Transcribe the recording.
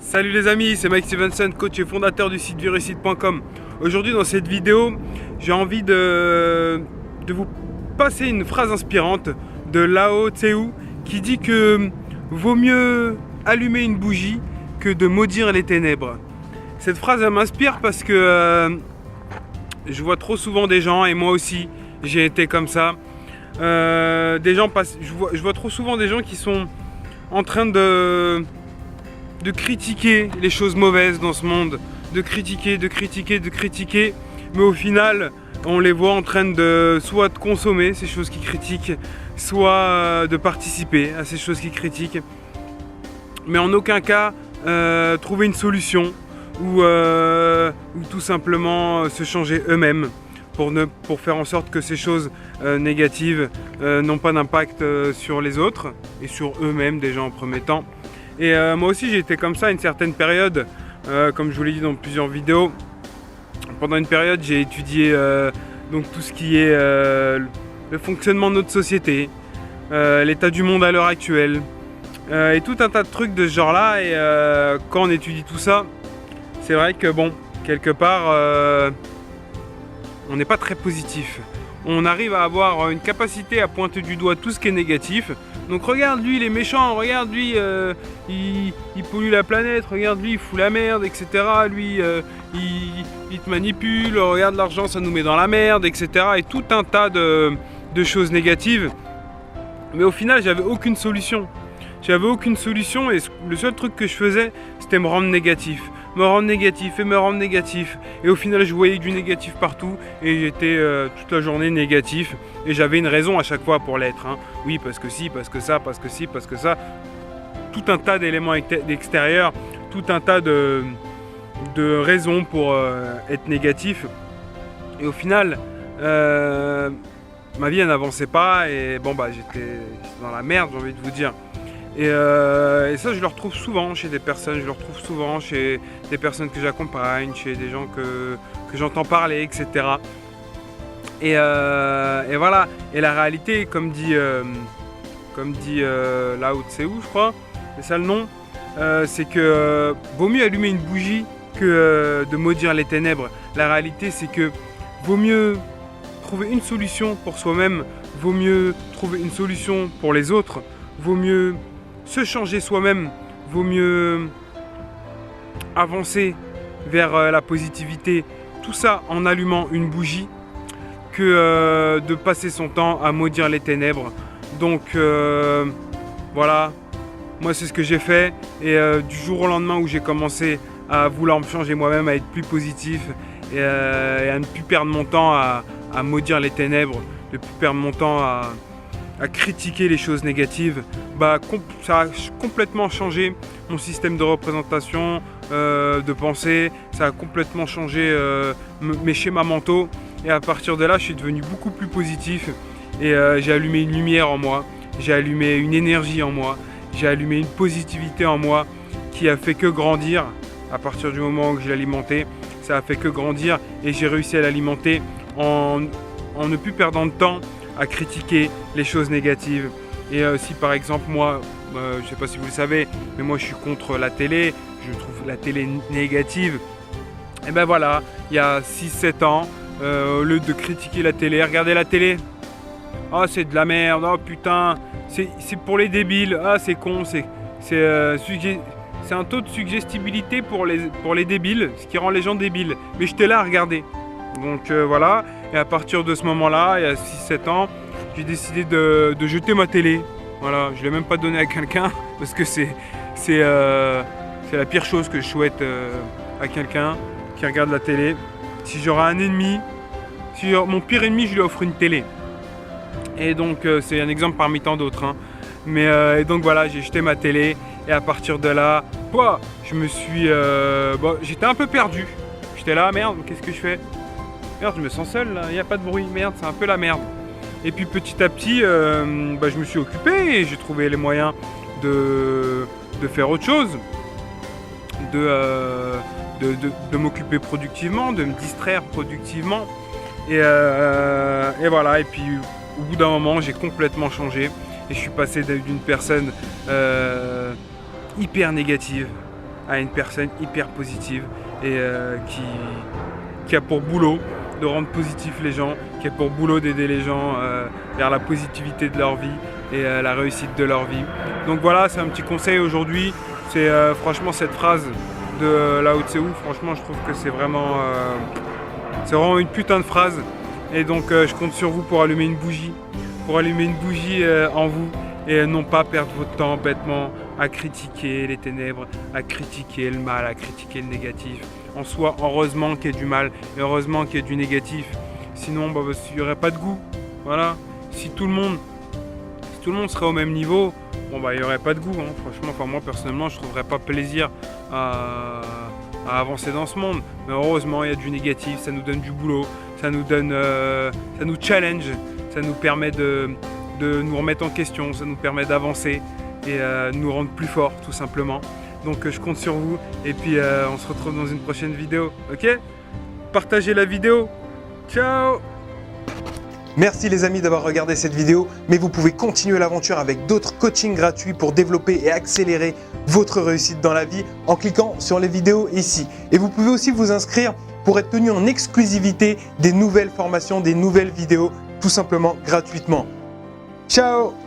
Salut les amis, c'est Mike Stevenson, coach et fondateur du site virusite.com. Aujourd'hui dans cette vidéo, j'ai envie de vous passer une phrase inspirante de Lao Tse qui dit que vaut mieux allumer une bougie que de maudire les ténèbres. Cette phrase elle m'inspire parce que je vois trop souvent des gens, et moi aussi j'ai été comme ça, je vois trop souvent des gens qui sont en train de critiquer les choses mauvaises dans ce monde, de critiquer, mais au final, on les voit en train de soit de consommer ces choses qu'ils critiquent, soit de participer à ces choses qu'ils critiquent, mais en aucun cas trouver une solution ou tout simplement se changer eux-mêmes pour faire en sorte que ces choses négatives n'ont pas d'impact sur les autres et sur eux-mêmes déjà en premier temps. Et moi aussi j'ai été comme ça à une certaine période, comme je vous l'ai dit dans plusieurs vidéos. Pendant une période j'ai étudié donc tout ce qui est le fonctionnement de notre société, l'état du monde à l'heure actuelle, et tout un tas de trucs de ce genre là. Et quand on étudie tout ça, c'est vrai que bon, quelque part on n'est pas très positif. On arrive à avoir une capacité à pointer du doigt tout ce qui est négatif. Donc regarde lui il est méchant, regarde lui il pollue la planète, regarde lui il fout la merde, etc. Lui il te manipule, regarde l'argent ça nous met dans la merde, etc. Et tout un tas de choses négatives. Mais au final j'avais aucune solution. J'avais aucune solution et le seul truc que je faisais c'était me rendre négatif. Me rendre négatif. Et au final je voyais du négatif partout et j'étais toute la journée négatif. Et j'avais une raison à chaque fois pour l'être, hein. Oui, parce que si, parce que ça, parce que si, parce que ça. Tout un tas d'éléments extérieurs, tout un tas de raisons pour être négatif. Et au final, ma vie elle n'avançait pas et bon bah j'étais dans la merde, j'ai envie de vous dire. Et ça je le retrouve souvent chez des personnes, je le retrouve souvent chez des personnes que j'accompagne, chez des gens que j'entends parler, etc. Et voilà, et la réalité, comme dit Lao Tse, je crois, c'est ça le nom, c'est que vaut mieux allumer une bougie que de maudire les ténèbres. La réalité, c'est que vaut mieux trouver une solution pour soi-même, vaut mieux trouver une solution pour les autres, vaut mieux se changer soi-même, vaut mieux avancer vers la positivité, tout ça en allumant une bougie, que de passer son temps à maudire les ténèbres. Donc voilà, moi c'est ce que j'ai fait. Et du jour au lendemain où j'ai commencé à vouloir me changer moi-même, à être plus positif et à ne plus perdre mon temps à maudire les ténèbres, de ne plus perdre mon temps à critiquer les choses négatives, bah, ça a complètement changé mon système de représentation, de pensée. Ça a complètement changé mes schémas mentaux. Et à partir de là, je suis devenu beaucoup plus positif et j'ai allumé une lumière en moi, j'ai allumé une énergie en moi, j'ai allumé une positivité en moi qui a fait que grandir. À partir du moment où je l'alimentais, ça a fait que grandir et j'ai réussi à l'alimenter en ne plus perdant de temps à critiquer les choses négatives. Et si par exemple moi, je ne sais pas si vous le savez, mais moi je suis contre la télé, je trouve la télé négative. Et ben voilà, il y a 6-7 ans, au lieu de critiquer la télé, regardez la télé, oh c'est de la merde, oh putain, c'est pour les débiles, ah c'est con, c'est un taux de suggestibilité pour les débiles, ce qui rend les gens débiles. Mais j'étais là à regarder. Donc voilà, et à partir de ce moment-là, il y a 6-7 ans, j'ai décidé de jeter ma télé. Voilà, je ne l'ai même pas donné à quelqu'un parce que c'est la pire chose que je souhaite à quelqu'un qui regarde la télé. Si j'aurais un ennemi, mon pire ennemi, je lui offre une télé. Et donc c'est un exemple parmi tant d'autres, hein. Mais et donc voilà, j'ai jeté ma télé et à partir de là, je me suis, j'étais un peu perdu. J'étais là, merde, qu'est-ce que je fais? Merde, je me sens seul, il n'y a pas de bruit, merde, c'est un peu la merde. Et puis petit à petit, je me suis occupé et j'ai trouvé les moyens de faire autre chose, de m'occuper productivement, de me distraire productivement. Et voilà, et puis au bout d'un moment, j'ai complètement changé et je suis passé d'une personne hyper négative à une personne hyper positive et qui a pour boulot de rendre positif les gens, qui a pour boulot d'aider les gens vers la positivité de leur vie et la réussite de leur vie. Donc voilà, c'est un petit conseil aujourd'hui. C'est franchement cette phrase de Lao Tse, franchement je trouve que c'est vraiment une putain de phrase. Et donc je compte sur vous pour allumer une bougie, en vous et non pas perdre votre temps bêtement à critiquer les ténèbres, à critiquer le mal, à critiquer le négatif. En soi, heureusement qu'il y ait du mal et heureusement qu'il y ait du négatif. Sinon, il n'y aurait pas de goût. Voilà. Si tout le monde serait au même niveau, bon il n'y aurait pas de goût. Hein. Franchement, moi personnellement, je ne trouverais pas plaisir à avancer dans ce monde. Mais heureusement, il y a du négatif, ça nous donne du boulot, ça nous challenge, ça nous permet de nous remettre en question, ça nous permet d'avancer et de nous rendre plus forts tout simplement. Donc je compte sur vous et puis on se retrouve dans une prochaine vidéo, ok? Partagez la vidéo, ciao! Merci les amis d'avoir regardé cette vidéo, mais vous pouvez continuer l'aventure avec d'autres coachings gratuits pour développer et accélérer votre réussite dans la vie en cliquant sur les vidéos ici. Et vous pouvez aussi vous inscrire pour être tenu en exclusivité des nouvelles formations, des nouvelles vidéos, tout simplement gratuitement. Ciao!